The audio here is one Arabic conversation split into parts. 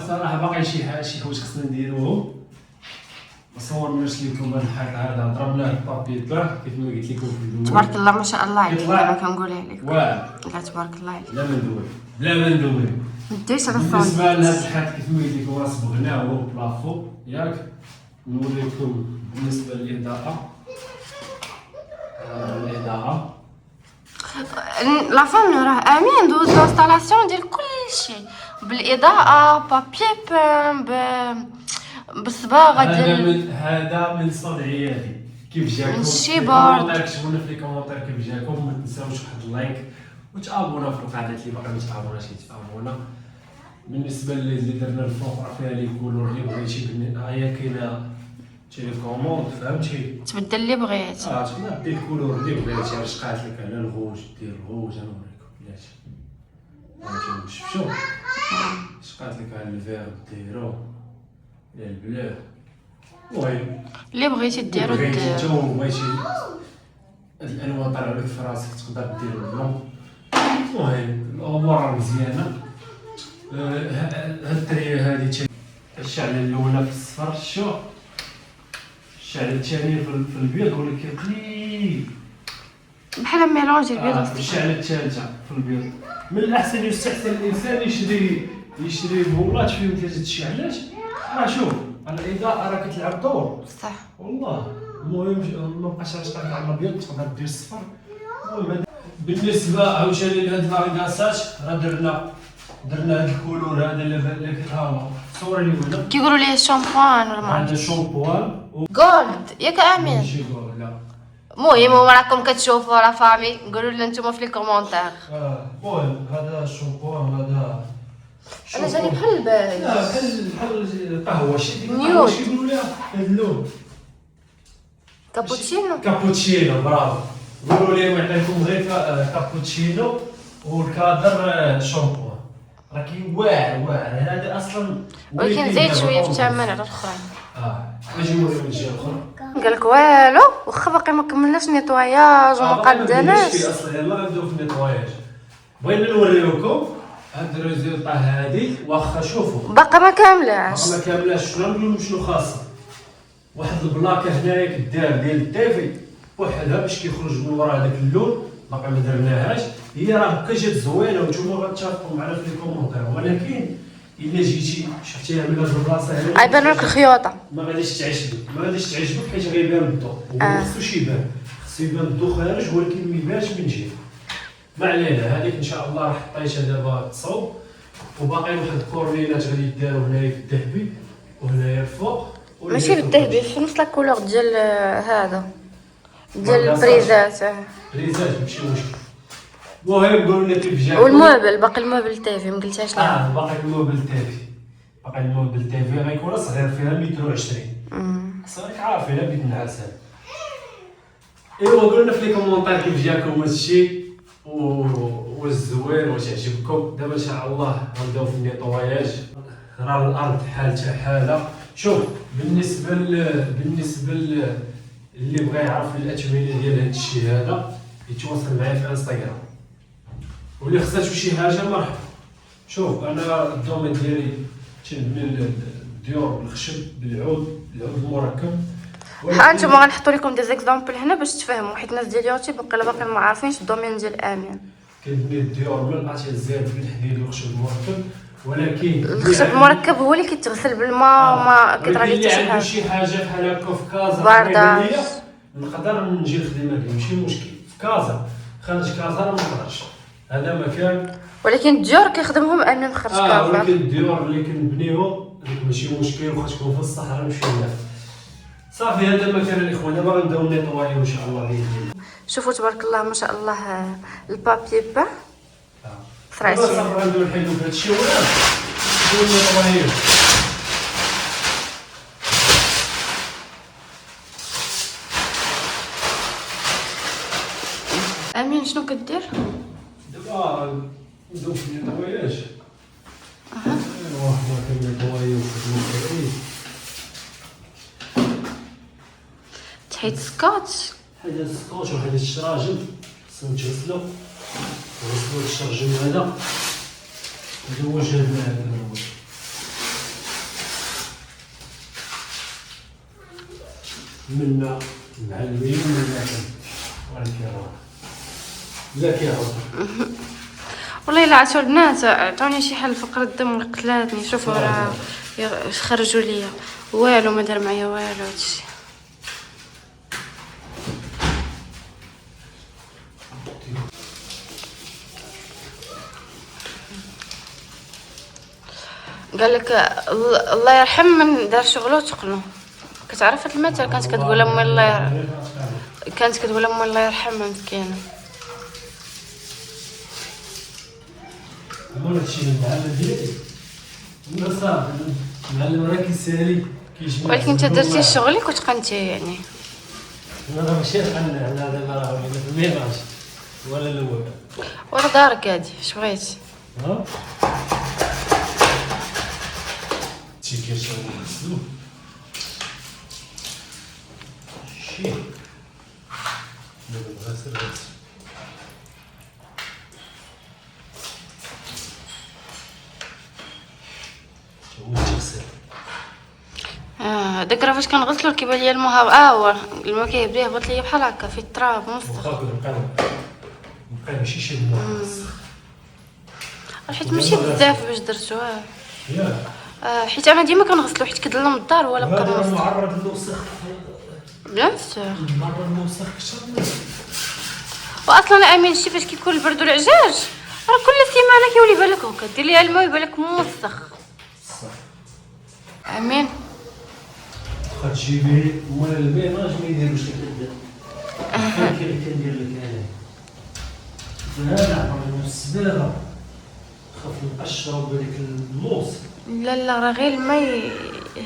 صراحه باقي شي حوايج خصنا نديروهم. ما صورناش لكم هذا الحال هذا، ضربناه البابي باه كيف ما قلت لكم في الاول. تبارك الله ما شاء الله عليك. يطلع. دابا كنقولها لك. واعر. لا تبارك الله عليك. بلا ما ندوي بلا ما ندوي. نديرش على بالنسبه الصوت. لهذا الحال كيف ما قلت لكم راه صبغناه بلافو ياك. نوريكم بالنسبه للاضاءه. الاضاءه لا فامي راه امين دوز لانستالاسيون ديال كلشي بالاضاءه بابي بان بالصباغه ديال هذا من صنعياتي. كيف جاكم؟ من الشيبورد. كتبونا في لي كومونتير كيف جاكم. ما تنساوش واحد اللايك وتابونا في القناه اللي باقي ما تابوناش يتابونا. بالنسبه اللي درنا الفوق راه فيها لي كولور اللي بغيتي. هي كاينه تيليكوموند فهمتي. تبدل اللي بغيت. تقدر دير الكولور اللي بغيتي. علاش قالت لك على الغوج دير الغوج. انا نوريكم بلاتي فهمتي. شوف اش قالت لك على الفير ديرو على البلو. المهم اللي بغيتي ديرو بغيتي دير. نتا بغيتي هاد الالوان طالعوا لك في راسك تقدر دير البلون. المهم الامور راه مزيانه. هاد التريه هادي الشعله الاولى في الصفر. شوف الشعله الثانيه في البيض ولكن قليل بحال ميلونجي البيض والصفر. الشعله الثالثه في البيض. من الاحسن يستحسن الانسان يشري بولات فيهم ثلاثه الشعلات. شوف الاضاءه راه كتلعب دور صح والله. المهم ما بقاش علاش تقطع على الابيض تقدر دير الصفر. المهم بالنسبه عاوتاني لهاد الفاريغاسات راه درنا هاد الكولور هذا اللي ها هو الصوره اللي هنا. كيقولوا ليه الشامبوان ولا ما هذا عرفتش. شامبوان جولد ياك امين. ماشي جول لا. المهم راكم كتشوفوا راه فامي قولوا لنا نتوما في لي كومونتير. المهم هذا الشامبوان هذا انا جاني بحال البارد. لا بحال القهوه شي ديك نيوت. القهوه شي يقولوا لها هذا اللون كابوتشينو. كابوتشينو. برافو. قولوا لي نعطيكم غير كابوتشينو والكادر شامبوان. راه كاين واعر هذا اصلا. ولكن زايد شويه في الثمن على الاخرين. اجي نوريك الجهه الاخرى. قالك والو واخا باقي ما كملناش نيطواياج وما قادناش. اصلا يلاه غندوزو في النيطواياج. بغينا نوريوكم هاد الريزلطه هادي. واخا شوفوا باقا ما كاملاش. ما كاملاش. شنو نقول شنو خاصه. واحد البلاكه هنايا كدار ديال الدافي وحدها باش كيخرج من ورا هذاك اللون. باقي ما درناهاش. هي راه هكا جات زوينه وانتوما غتتفقوا معنا في لي كومونتير. ولكن الا جيتي شفتيها من هاد البلاصه هنا غيبان لك الخيوطه. ما غاديش تعجبك حيت غيبان الضوء. هو خصوش يبان. خصو يبان الضوء خارج ولكن ما يبانش من جهه. ما علينا. هذيك ان شاء الله راه حطيتها دابا تصوب. وباقي واحد الكورنينات غادي يداروا هنايا في الذهبي وهنايا الفوق. ماشي بالذهبي في نفس لا كولور ديال هذا ديال البريزات. بريزات ماشي مشكل. المهم قولوا لنا كيف جاكم. والموبل باقي الموبل تافي ما قلتهاش لا. باقي الموبل تافي. باقي الموبل تافي غيكون صغير فيها 120. صافي عارفين بديت نعس هذا. ايوا قولوا لنا في لي كومونتير كيف جاكم هادشي واش زوين واش عجبكم. دابا ان شاء الله غنبداو في النيطواياج. راه الارض حالتها حاله. شوف بالنسبه اللي بغى يعرف الاثمنه ديال هذا الشيء هذا يتواصل معايا في انستغرام. واللي خصاتو شي حاجه مرحبا. شوف انا الدومين ديالي تنبني الديور بالخشب بالعود المركب. انتم غنحطوا لكم دي زيكزامبل هنا باش تفهموا حيت الناس ديال اليوتيوب باقي ما عارفينش الدومين ديال امين. كنبني الديور من الاتيل زير بالحديد والخشب المركب. ولكن الخشب المركب هو اللي كيتغسل بالماء وما كيطرى حتى شي حاجه. شي حاجه بحال هكا في كازا باردة. نقدر نجي نخدم هذه ماشي مشكل. في كازا خارج كازا ما نقدرش. هذا مكان. ولكن الديور كيخدمهم امين خرج كازا. ولكن الديور اللي كنبنيهم هذيك ماشي مشكل. واخا تكون في الصحراء نمشيو لها. صافي هذا المكان الاخوان. دابا غنبداو نيطوايو ان شاء الله باذن الله. شوفوا تبارك الله ما شاء الله البابي با صراحه صافي غنديرو نحيدو في هادشي ولا نديرو نيطوايو. امين شنو كدير؟ دابا نبداو في النيطواياج. ايوا حنا كنيطوايو في تحيد سكوتش. حيد السكوتش وحيد الشراجم خصنا نتغسلو. غسلو الشرجم هذا ندوج هاد الروج. منا معلمين ومنا ولكن لا كيعود. والله الا عرفتوا البنات عطوني شي حل فقر الدم قتلاتني. شوفوا راه خرجوا ليا والو، ما دار معايا والو هادشي. قال لك الله يرحم من دار شغله وتقنو. كتعرف هاد المثل كانت كتقول امي الله يرحمها مسكينه. هذا الشيء المعلم ديالي ولا صافي المعلم راه كيسالي كيجمع. ولكن انت درتي شغلك وتقنتي يعني. انا ماشي انا دابا راه ولينا في الميراج ولا الاول ورا دارك هادي اش بغيتي. ها شي كيشرب السلوك شي دابا غاسل هذاك راه فاش كنغسلو كيبان ليا الماء هو الماء كيهبط يهبط ليا بحال هكا في التراب مسخ. بقى ماشي شي الماء حيت ماشي بزاف باش درتوها. ياك حيت انا ديما كنغسلو حيت كيظلم الدار ولا بقى هذا نغسل معرض للوسخ. بلا نسى. معرض للوسخ كثر. واصلا امين شي فاش كيكون البرد والعجاج راه كل سيمانه كيولي بالك هكا دير ليها الماء يبان لك موسخ. امين تجيبي مول الميراج ما يديروش لك الدم. كندير لك انا هذا عبر السباغه خاف القشره وبديك اللوص. لا راه غير الماء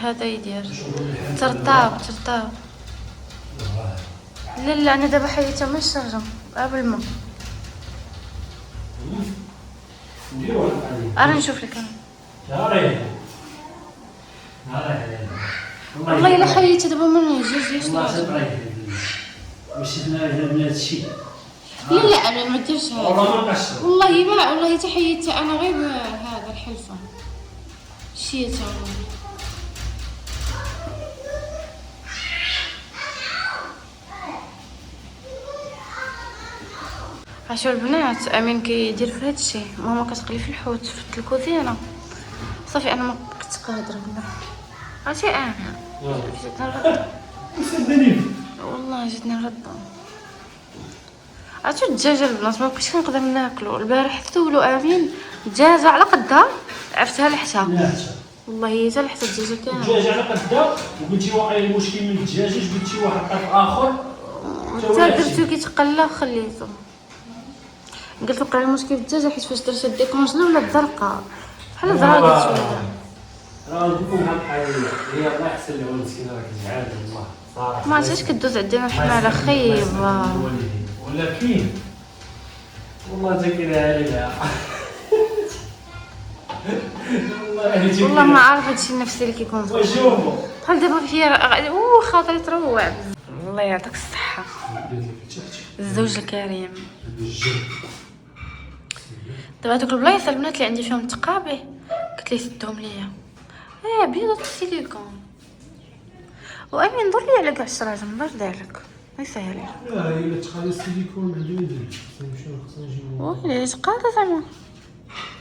هذا يدير ترطاب. لا انا دابا حيدتها من الشرجم قبل الماء. نديرو عليه انا نشوف لك انا. يا ريت والله الا حيدتها دابا من جوج والله صبري ماشي بنات الشيء. لا امين ما ديرش هذا والله ما قشر. والله حتى حيدتها انا غير هذا الحلفه شيتها. عاشوا البنات امين كيدير في هادشي. ماما كتقلي في الحوت في الكوزينه صافي انا ما كنت قادره بالله. عرفتي انا جيت نرد والله جيتني نرد. عرفتوا الدجاجه البنات ما بقيتش كنقدر ناكلو. البارح ثولو امين دجاجه على قدها عرفتها لحتها والله هي حتى لحتها الدجاجه كامله. الدجاج على قدها وقلتي واقع المشكل من الدجاج جبتي واحد الطرف اخر حتى درتو كيتقلى وخليته. قلت وقع المشكل في الدجاجه حيت فاش درت الديكونجيلا ولات زرقاء بحال زرقات شويه. راه نقولكم بحال الحاليه هي الله يحسن لها مسكينه راه كتعاني والله صراحه. ما عرفتش كدوز عندنا الحماله خيبه. ولكن والله ذاكرها عليها والله ما عارفه هادشي النفسي اللي كيكون وشوفوا بحال دابا فيا خاطري تروع. الله يعطيك الصحه الزوج الكريم. دابا هادوك البلايص البنات اللي عندي فيهم التقابي قلت ليه سدهم ليا بيضة السيليكون. وامين ضر لي على كاع الشراجم باش دارلك ما يسهل. لا هي اللي تقالي السيليكون عندي ما نديرش خصنا نجيبو. ويلي تقاطع زعما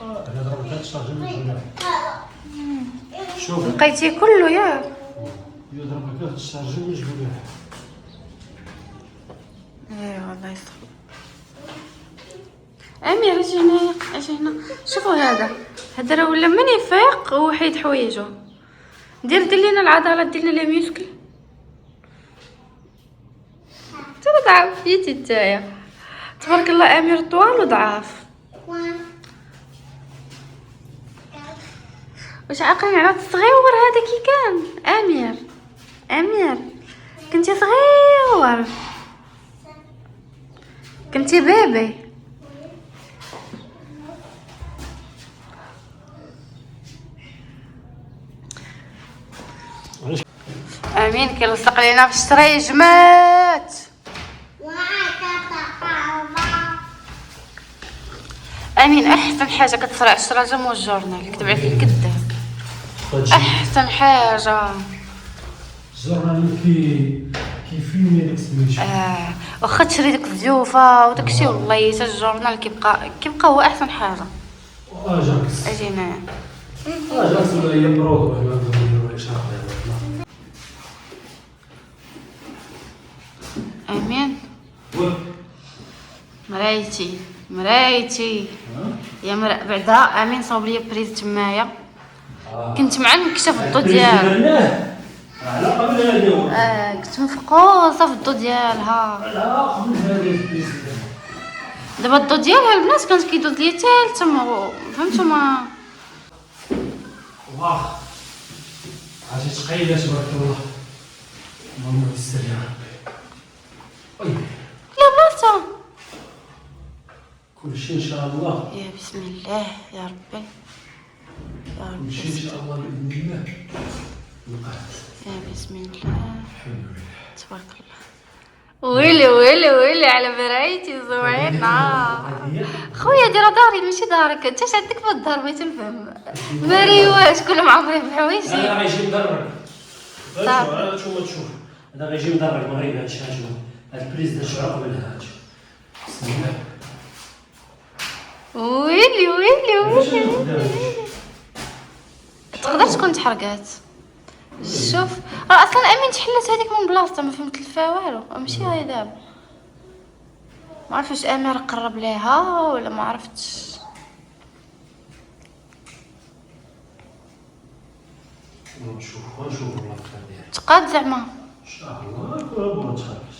انا ضربت هاد الشراجم شوف لقيتيه كله ياك. يضرب لك هاد الشراجم نجيبو ليه. والله يصح. امير اجي هنايا اجي هنا. شوفوا هذا راه ولا من يفيق وحيد حوايجو. دير لينا العضلات ديالنا لي ميسكل. انت ضعفتي نتايا تبارك الله. امير طوال وضعاف. واش عاقلين على الصغيور هذا كي كان امير كنتي صغير كنتي بيبي. امين كيلصق لينا في الشريجمات. امين احسن حاجه كتصرع الشراجم والجورنال كتب عليك الكذاب. احسن حاجه الجورنال كيفيني داك السميتو. واخا تشري ديك الزيوفه وداكشي والله حتى الجورنال كيبقى هو احسن حاجه. جاكس اجي هنايا جاكس ولا هي برود ولا نديرو شي حاجه. امين مرايتي يا بعدا امين صاوب لي بريز تمايا. كنت مع المكشف الضو ديالها على قبل هذه كنت مفقوصه في الضو ديالها. لا قبل هذه دابا الضو ديالها البنات كانت كيدوز ليا حتى تما فهمتوا ما واخ عرفتي ثقيله تبارك الله. اللهم يسر يا ربي. لا بلاصه كلشي ان شاء الله. يا بسم الله يا ربي كلشي ان شاء الله باذن الله نقعد. يا بسم الله الحمد لله تبارك الله. ويلي على مرايتي زوينه. خويا ديرها داري ماشي دارك انت. اش عندك في الدار بغيت نفهم. مريواش كلهم عامرين بحوايجي. انا غيجي مدرب. صافي تشوف هذا غيجي مدرب مغربي. هادشي هاشو هاد البريز دا شرا قبلها هادشي. بسم الله. ويلي تقدر تكون تحرقات. شوف راه اصلا امين تحلت هذيك من بلاصتها ما فهمت فيها والو. ماشي هاي دابا ما عرفتش امير قرب ليها ولا ما عرفتش. نشوف والله الخير ديالها تقاد زعما ان شاء الله. كل ما تخرجش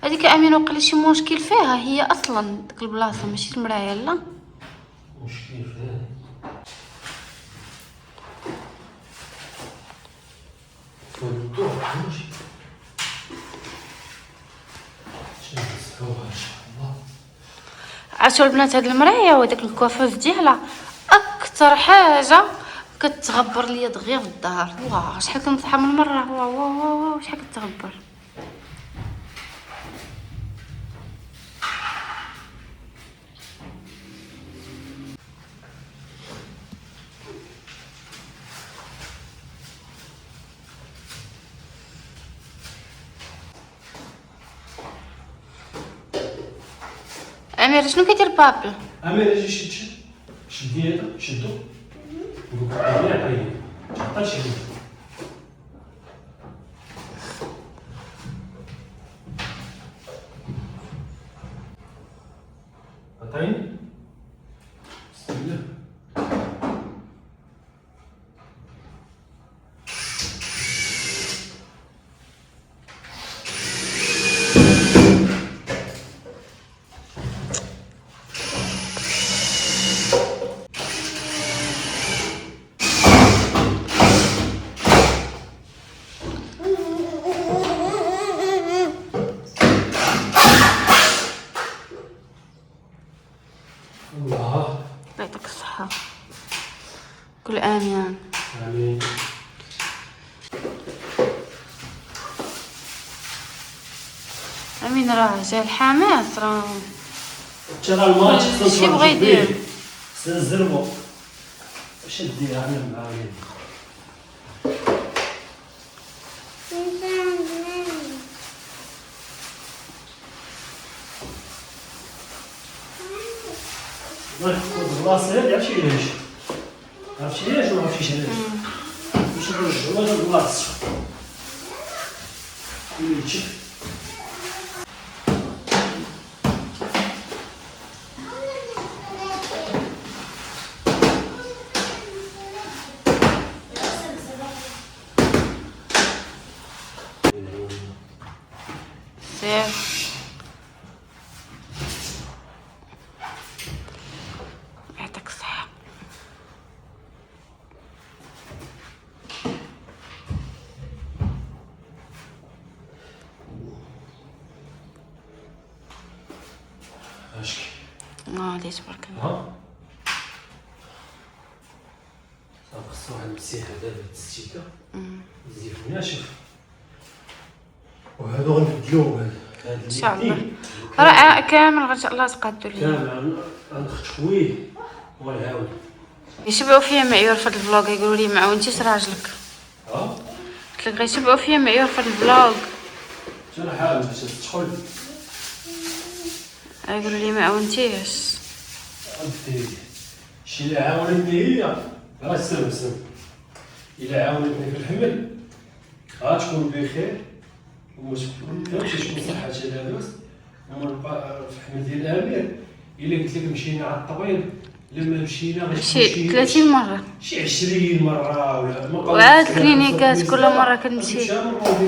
هذيك امين وقال شي مشكل فيها هي اصلا ديك البلاصه ماشي المرايه. لا مشكل فيها فالضوء ماشي نمسحوها ان شاء الله. عرفتوا البنات هاد المرايه وداك الكوافوز ديالها اكثر حاجه كتغبر ليا دغيا في الدار. واه شحال كنصحى من مره. واه شحال كتغبر. امير شنو كيدير بابل؟ امير اجي شد يدك شدو ودوك عطيه تعطى شي عطيني. بسم الله. الله يعطيك الصحة. كل آمين. امين. امين راه جا الحماس راه ترى الماتش خصنا شي بغا يدير. خصنا نزربو. شديها انا معايا. ناخذ بلاصه هادي عرفتي علاش؟ عرفتي علاش ولا عرفتيش علاش؟ باش نرجعو هاد البلاصه. مليتي سير يعطيك الصحة. اشكي. لي تبارك الله. ها صافي خصو واحد المسيحه دابا الستيكه مزيان ناشف. وهادو غنبدلوهم هاد ان شاء الله راه كامل ان شاء الله تقادوا لي. كامل غنخشويه وغنعاود. يشبعوا فيا معيور في هاد الفلوق، يقولوا لي ما عاونتيش راجلك. قلت لك غيشبعوا فيا معيور في هاد الفلوق. شنو حال باش تدخل؟ يقولوا لي ما عاونتيش. انت شي اللي عاونتني هي راه سم الا عاونتني في الحمل غتكون بخير وما تكون صحتها لاباس. ونبقى في الحمل ديال امير الا قلت لك مشينا على الطبيب، لما مشينا شي 30 مرة، شي 20 مرة ولا ما وعاد كلينيكات كل مرة كنمشي،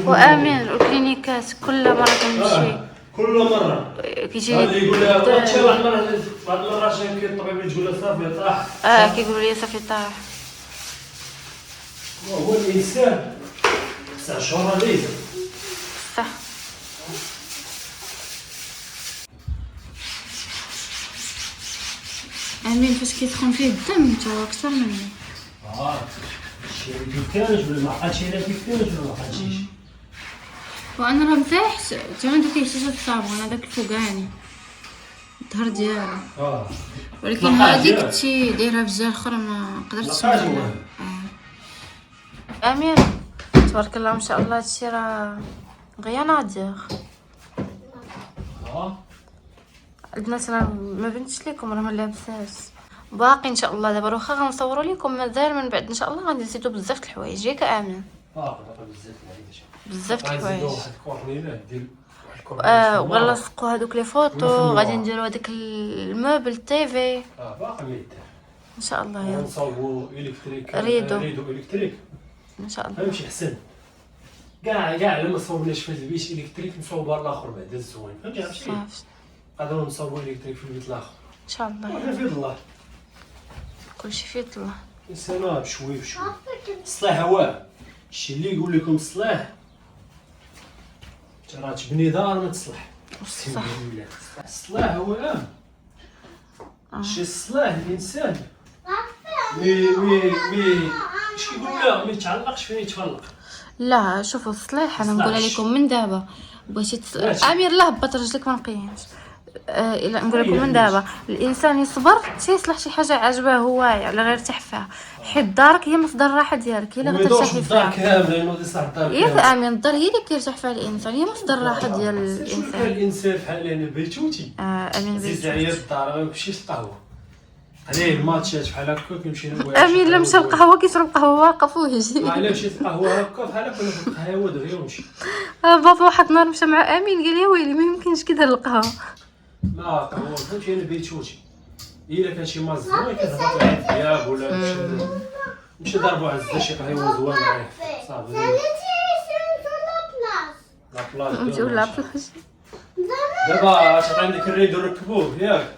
وامين الكلينيكات كل مرة كنمشي. كل مرة كيجيني اللي يقول لها واحد المرة بعض المرات يمكن الطبيب تقول لها صافي طاح. كيقولوا لي صافي طاح. هو الانسان 9 شهور ليس صح. امين فاش كيسخن فيه الدم نتا اكثر مني. شي كيفاش ولا ما عقلتش الا كيفاش ولا ما عقلتيش. وانا راه مرتاحت حتى عندك كيشتي الصابون هذاك الفوقاني الظهر ديالو. ولكن هذيك كنتي دايرها في الجهه الاخرى ما قدرتش نعملها. امين تبارك الله ما شاء الله هادشي راه غير ناضج. البنات انا ما بنتش لكم راه ما لابساش باقي ان شاء الله. دابا واخا غنصوروا لكم مازال من بعد ان شاء الله غادي نزيدو بزاف د الحوايج ياك امين. بزاف د الحوايج. واحد الكورنيله ديال وغنلصقوا هذوك لي فوطو، غادي نديروا هذاك الموبل تيفي باقي ما يدار ان شاء الله. يلا نصاوبوا الكتريك ريدو الكتريك ان شاء الله. فهمتي حسن كاع لما صوبناش في البيت الكتريك نصوبوا الاخر بعدا الزوين. فهمتي عرفتي نقدروا نصاوبوا الكتريك في البيت الاخر ان شاء الله. وحنا في يد الله كلشي في يد الله. الانسان بشوي بشوي. الصلاح هو الشيء اللي يقول لكم الصلاح راه تبني دار ما تصلح. صح. الصلاح هو شي الصلاح الانسان مي اش كيقول لا ما يتعلقش فين يتفلق. لا شوفوا الصلاح انا نقولها لكم من دابا بغيتي امير لا هبط رجلك ما نقيمش. الا نقول لكم من دابا الانسان يصبر تيصلح شي حاجه عجبها هو على غير تحفها. حيت دارك هي مصدر الراحه ديالك، الا غترتاحي فيها الدار كامله لانه يصلح الدار ياك امين. الدار هي اللي كيرتاح فيها الانسان، هي مصدر الراحه ديال الانسان. الانسان بحال انا بيتوتي امين زيد عليا الدار ما نمشيش القهوه عليه الماتشات بحال هكا كنمشي امين. لا مشى القهوه كيشرب قهوه واقف ويجي. الا مشيت القهوه هكا بحال هكا ناخذ القهوه دغيا ونمشي. بابا واحد النهار مشى مع امين قال لي ويلي ما يمكنش كيدير القهوه. ما قهوه فهمتي انا بيتوتي الا كان شي ماز زوين كنهبط عند دياب ولا نمشي ضربوا عزه شي قهوه زوينه معايا صافي. لا بلاص نمشيو لا بلاص. دابا اش عندك الريدو نركبوه ياك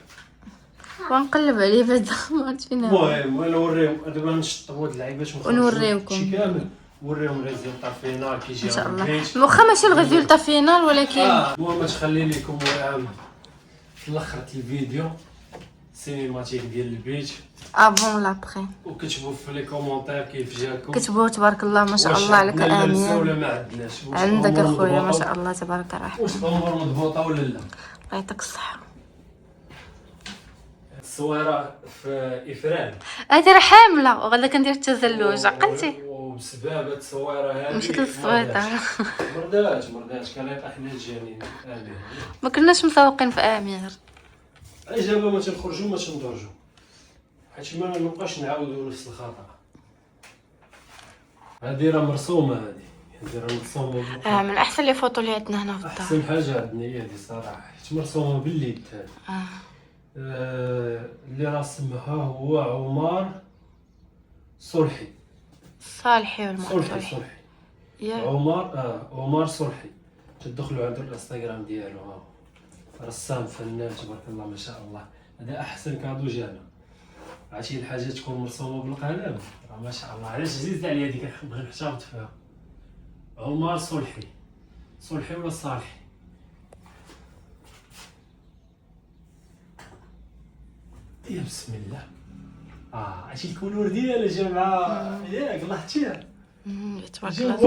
ونقلب عليه بعدا ما عرفت فين. المهم ولا نوريو دابا نشطبوا هاد اللعيبات ونوريوكم شي كامل نوريهم ريزولطا فينال كيجي ان شاء الله. واخا ماشي الريزولطا فينال ولكن المهم تخلي لكم في الاخر الفيديو سينيماتيك ديال البيت ابون لابخي. وكتبوا في لي كومونتير كيف جاكم. كتبوا تبارك الله ما شاء الله عليك امين. ولا ما عندناش عندك اخويا ما شاء الله تبارك الرحمن. واش الامور مضبوطه ولا لا؟ الله يعطيك الصحه. الصويره في افران هادي راه حامله وغدا كندير التزلج عقلتي. وبسبب الصويره هذه مشيت للسويطه مرداش كان يطيح لي الجنين. امين ما كناش مسوقين في امير. اجابه ما تنخرجوا ما تندرجوا حيت ما نبقاش نعاودوا نفس الخطا. هذه راه مرسومه هذه راه مرسومه من احسن لي فوطو اللي عندنا هنا في الدار. احسن حاجه عندنا هي هذه صراحه حيت مرسومه باليد. اللي راسمها هو عمر صلحي. صالحي ولا صلحي عمر صلحي. تدخلوا عند الانستغرام ديالو رسام فنان تبارك الله ما شاء الله. هذا احسن كادو جانا. عرفتي الحاجه تكون مرسومه بالقلم راه ما شاء الله. علاش زيدت عليا هذيك بغيت نحتفظ فيها. عمر صلحي ولا صالحي. يا بسم الله. عرفتي الكولور ديالها جا مع ياك لاحظتيها تبارك الله.